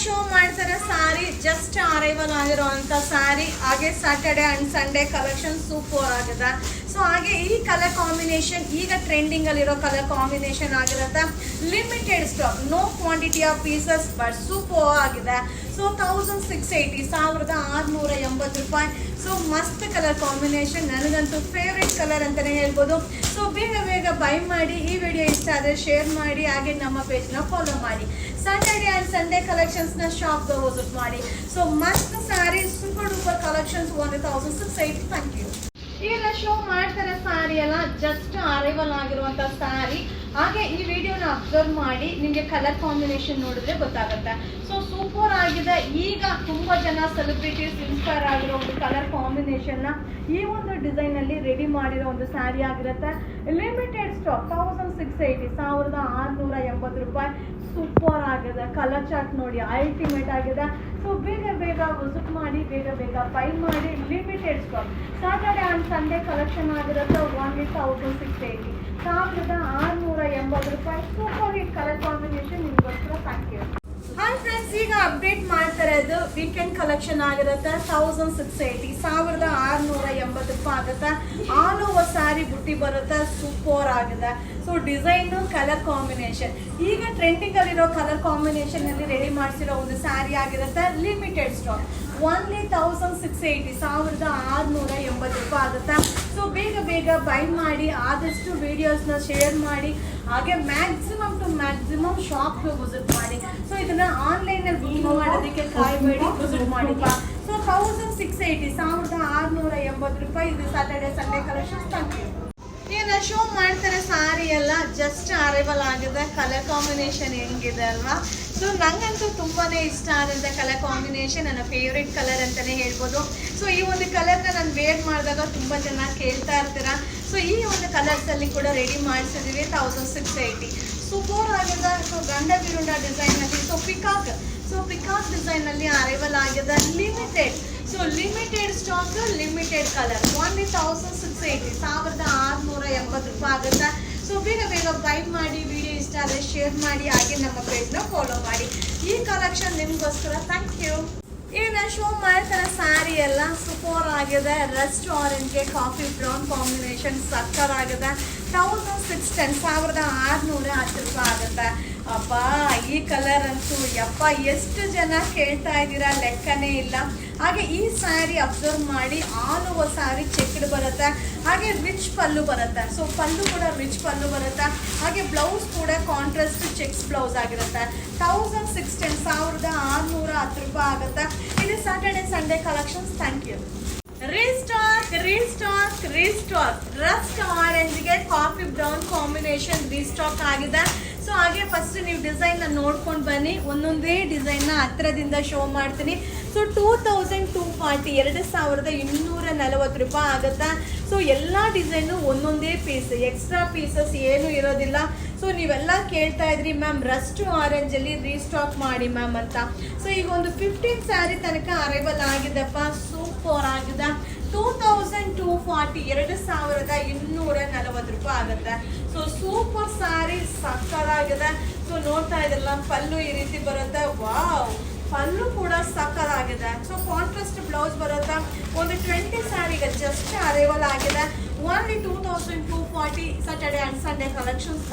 Show ಮಾಡ್ತಾರೆ ಸಾರಿ just arrival ಆಗಿರುವಂತ ಸಾರಿ ಹಾಗೆ Saturday and Sunday collection super ಆಗಿದೆ. ಸೊ ಹಾಗೆ ಈ ಕಲರ್ ಕಾಂಬಿನೇಷನ್ ಈಗ ಟ್ರೆಂಡಿಂಗ್ ಅಲ್ಲಿರೋ ಕಲರ್ ಕಾಂಬಿನೇಷನ್ ಆಗಿರುತ್ತೆ. Limited stock, no quantity of pieces, but super ಆಗಿದೆ. ಸೊ 1680 1680 ಸೊ ಮಸ್ತ್ ಕಲರ್ ಕಾಂಬಿನೇಷನ್, ನನಗಂತೂ ಫೇವ್ರೆಟ್ ಕಲರ್ ಅಂತಾನೆ ಹೇಳ್ಬೋದು. ಸೊ ಬೇಗ ಬೇಗ ಬೈ ಮಾಡಿ. ಈ ವಿಡಿಯೋ ಇಷ್ಟ ಆದರೆ ಶೇರ್ ಮಾಡಿ, ಹಾಗೆ ನಮ್ಮ ಪೇಜ್ನ ಫಾಲೋ ಮಾಡಿ. ಸ್ಯಾಟರ್ಡೆ ಆ್ಯಂಡ್ ಸಂಡೇ ಕಲೆಕ್ಷನ್ಸ್ನ ಶಾಪ್ಗೆ ವಿಸಿಟ್ ಮಾಡಿ. ಸೊ ಮಸ್ತ್ sari, super duper collections 1680. Thank you. ಈಗ ಶೋ ಮಾಡ್ತಾರೆ ಸ್ಯಾರಿ ಎಲ್ಲ ಜಸ್ಟ್ ಅರೈವಲ್ ಆಗಿರುವಂತ ಸ್ಯಾರಿ. ಹಾಗೆ ಈ ವಿಡಿಯೋನ ಅಬ್ಸರ್ವ್ ಮಾಡಿ, ನಿಮಗೆ ಕಲರ್ ಕಾಂಬಿನೇಷನ್ ನೋಡಿದ್ರೆ ಗೊತ್ತಾಗುತ್ತೆ. ಸೊ ಸೂಪರ್ ಆಗಿದೆ. ಈಗ ತುಂಬಾ ಜನ ಸೆಲೆಬ್ರಿಟೀಸ್ ಇನ್ಸ್ಪೈರ್ ಆಗಿರೋ ಒಂದು ಕಲರ್ ಕಾಂಬಿನೇಷನ್ ನ ಈ ಒಂದು ಡಿಸೈನ್ ಅಲ್ಲಿ ರೆಡಿ ಮಾಡಿರೋ ಒಂದು ಸ್ಯಾರಿ ಆಗಿರುತ್ತೆ. ಲಿಮಿಟೆಡ್ ಸ್ಟಾಕ್ 1680 1680 ಸೂಪರ್ ಆಗಿದೆ. ಕಲರ್ ಚಾರ್ಟ್ ನೋಡಿ, ಅಲ್ಟಿಮೇಟ್ ಆಗಿದೆ. ಸೊ ಬೇಗ ಬೇಗ ವಿಸಿಟ್ ಮಾಡಿ, ಬೇಗ ಬೇಗ ಬೈ ಮಾಡಿ. Limited stock. Saturday and Sunday collection ಆಗಿರುತ್ತೆ. 1680 1680 ಸೂಪರ್ ಹಿಟ್ ಕಲರ್ ಕಾಂಬಿನೇಷನ್ ನಿಮಗೋಸ್ಕರ. Thank you. ಹಾಯ್ ಫ್ರೆಂಡ್ಸ್, ಈಗ ಅಪ್ಡೇಟ್ ಮಾಡ್ತಾ ಇರೋದು ವೀಕೆಂಡ್ ಕಲೆಕ್ಷನ್ ಆಗಿರುತ್ತೆ. 1680 1680 ಆಗುತ್ತೆ. ಆಲ್ ಓವರ್ ಸ್ಯಾರಿ ಬುಟ್ಟಿ ಬರುತ್ತೆ. ಸೂಪರ್ ಆಗಿದೆ. ಸೊ ಡಿಸೈನು ಕಲರ್ ಕಾಂಬಿನೇಷನ್ ಈಗ ಟ್ರೆಂಡಿಂಗ್ ಅಲ್ಲಿರೋ ಕಲರ್ ಕಾಂಬಿನೇಷನ್ ಅಲ್ಲಿ ರೆಡಿ ಮಾಡಿಸಿರೋ ಒಂದು ಸ್ಯಾರಿ ಆಗಿರುತ್ತೆ. Limited stock. ಓನ್ಲಿ 1680 1680 ಆಗುತ್ತೆ. ಸೊ ಬೇಗ ಬೇಗ ಬೈ ಮಾಡಿ. ಆದಷ್ಟು ವಿಡಿಯೋಸ್ನ ಶೇರ್ ಮಾಡಿ, ಹಾಗೆ ಮ್ಯಾಕ್ಸಿಮಮ್ ಟು ಮ್ಯಾಕ್ಸಿಮಮ್ ಶಾಪ್ಗೆ ವಿಸಿಟ್ ಮಾಡಿ. ಸೊ ಇದನ್ನ ಆನ್ಲೈನಲ್ಲಿ ಬುಕ್ ಮಾಡೋದಕ್ಕೆ ಕಾಯಬೇಡಿ, ವಿಸಿಟ್ ಮಾಡಿ. ಸೊ 1680 1680 ಇದು Saturday Sunday collection. Thank you. ಏನು ಶೋ ಮಾಡ್ತಾರೆ ಸಾರಿ ಎಲ್ಲ ಜಸ್ಟ್ ಅರೈವಲ್ ಆಗಿದೆ. ಕಲರ್ ಕಾಂಬಿನೇಷನ್ ಹೆಂಗಿದೆ ಅಲ್ವಾ? ಸೊ ನಂಗಂತೂ ತುಂಬಾನೇ ಇಷ್ಟ ಆದಂಥ ಕಲರ್ ಕಾಂಬಿನೇಷನ್, ನನ್ನ ಫೇವ್ರೆಟ್ ಕಲರ್ ಅಂತಾನೆ ಹೇಳ್ಬೋದು. ಸೊ ಈ ಒಂದು ಕಲರ್ನ ನಾನು ವೇರ್ ಮಾಡಿದಾಗ ತುಂಬ ಜನ ಕೇಳ್ತಾ ಇರ್ತೀರಾ. ಸೊ ಈ ಒಂದು ಕಲರ್ಸಲ್ಲಿ ಕೂಡ ರೆಡಿ ಮಾಡಿಸಿದ್ದೀವಿ. 1680 ಸೂಪರ್ ಆಗಿದೆ. ಸೊ ಗಂಡ ಬಿರುಂಡ ಡಿಸೈನಲ್ಲಿ, ಸೊ ಪಿಕಾಕ್ ಡಿಸೈನಲ್ಲಿ ಅರೈವಲ್ ಆಗಿದೆ. Limited. So limited stock, limited colour. Only 1680 1680 ಆಗುತ್ತೆ. ಸೊ ಬೇಗ ಬೇಗ ಬೈ ಮಾಡಿ. ವಿಡಿಯೋ ಇಷ್ಟ ಆದರೆ ಶೇರ್ ಮಾಡಿ, ಹಾಗೆ ನಮ್ಮ ಪೇಜ್ನ ಫಾಲೋ ಮಾಡಿ. ಈ ಕಲೆಕ್ಷನ್ ನಿಮಗೋಸ್ಕರ. Thank you. ಈಗ ನಾನು ಶೋ ಮಾಡ್ತಾರೆ ಸ್ಯಾರಿ ಎಲ್ಲ ಸೂಪರ್ ಆಗಿದೆ. ರಸ್ಟ್ ಆರೆಂಜ್ಗೆ ಕಾಫಿ ಬ್ರೌನ್ ಕಾಂಬಿನೇಷನ್ ಸಕ್ಕರ್ ಆಗಿದೆ. 1610 1610 ಆಗುತ್ತೆ. ಅಪ್ಪ ಈ ಕಲರ್ ಅಂತೂ ಯಪ್ಪ ಎಷ್ಟು ಜನ ಕೇಳ್ತಾ ಇದ್ದೀರಾ, ಲೆಕ್ಕನೇ ಇಲ್ಲ. ಹಾಗೆ ಈ ಸ್ಯಾರಿ ಅಬ್ಸರ್ವ್ ಮಾಡಿ, ಆಲ್ ಓವರ್ ಸ್ಯಾರಿ ಚೆಕ್ಡ್ ಬರುತ್ತೆ. ಹಾಗೆ ರಿಚ್ ಪಲ್ಲು ಬರುತ್ತೆ. ಸೊ ಪಲ್ಲು ಕೂಡ ರಿಚ್ ಪಲ್ಲು ಬರುತ್ತೆ. ಹಾಗೆ ಬ್ಲೌಸ್ ಕೂಡ ಕಾಂಟ್ರಾಸ್ಟ್ ಚೆಕ್ಸ್ ಬ್ಲೌಸ್ ಆಗಿರುತ್ತೆ. 1610 1610 ಆಗುತ್ತೆ. ಇದು Saturday Sunday collections. Thank you. Restock rust ಆರೆಂಜ್ಗೆ ಕಾಫಿ ಬ್ರೌನ್ ಕಾಂಬಿನೇಷನ್ ರೀಸ್ಟಾಕ್ ಆಗಿದೆ. ಸೊ ಹಾಗೆ ಫಸ್ಟ್ ನೀವು ಡಿಸೈನ್ನ ನೋಡ್ಕೊಂಡು ಬನ್ನಿ. ಒಂದೊಂದೇ ಡಿಸೈನ್ನ ಹತ್ರದಿಂದ ಶೋ ಮಾಡ್ತೀನಿ. ಸೊ 2240 2240 ಆಗುತ್ತೆ. ಸೊ ಎಲ್ಲ ಡಿಸೈನು ಒಂದೊಂದೇ ಪೀಸ್, ಎಕ್ಸ್ಟ್ರಾ ಪೀಸಸ್ ಏನೂ ಇರೋದಿಲ್ಲ. ಸೊ ನೀವೆಲ್ಲ ಕೇಳ್ತಾ ಇದ್ರಿ ಮ್ಯಾಮ್ ರಸ್ಟ್ ಆರೆಂಜಲ್ಲಿ ರೀಸ್ಟಾಕ್ ಮಾಡಿ ಮ್ಯಾಮ್ ಅಂತ. ಸೊ ಈಗ ಒಂದು 15 ಸ್ಯಾರಿ ತನಕ ಅರೈವಲ್ ಆಗಿದೆಪ್ಪ. ಸೂಪರ್ ಆಗಿದೆ. 2240 2240 ಆಗುತ್ತೆ. ಸೊ ಸೂಪರ್ ಸ್ಯಾರಿ ಸಕ್ಕತ್ತಾಗಿದೆ. ಸೊ ನೋಡ್ತಾ ಇದ್ರಲ್ಲ, ಪಲ್ಲು ಈ ರೀತಿ ಬರುತ್ತೆ. ವಾವ್, ಪಲ್ಲು ಕೂಡ ಸಕ್ಕತ್ತಾಗಿದೆ. ಸೊ ಕಾಂಟ್ರಾಸ್ಟ್ ಬ್ಲೌಸ್ ಬರುತ್ತೆ. ಒಂದು 20 ಸ್ಯಾರಿಗೆ ಜಸ್ಟ್ ಅರೈವಲ್ ಆಗಿದೆ. Only 2240 Saturday and Sunday collections.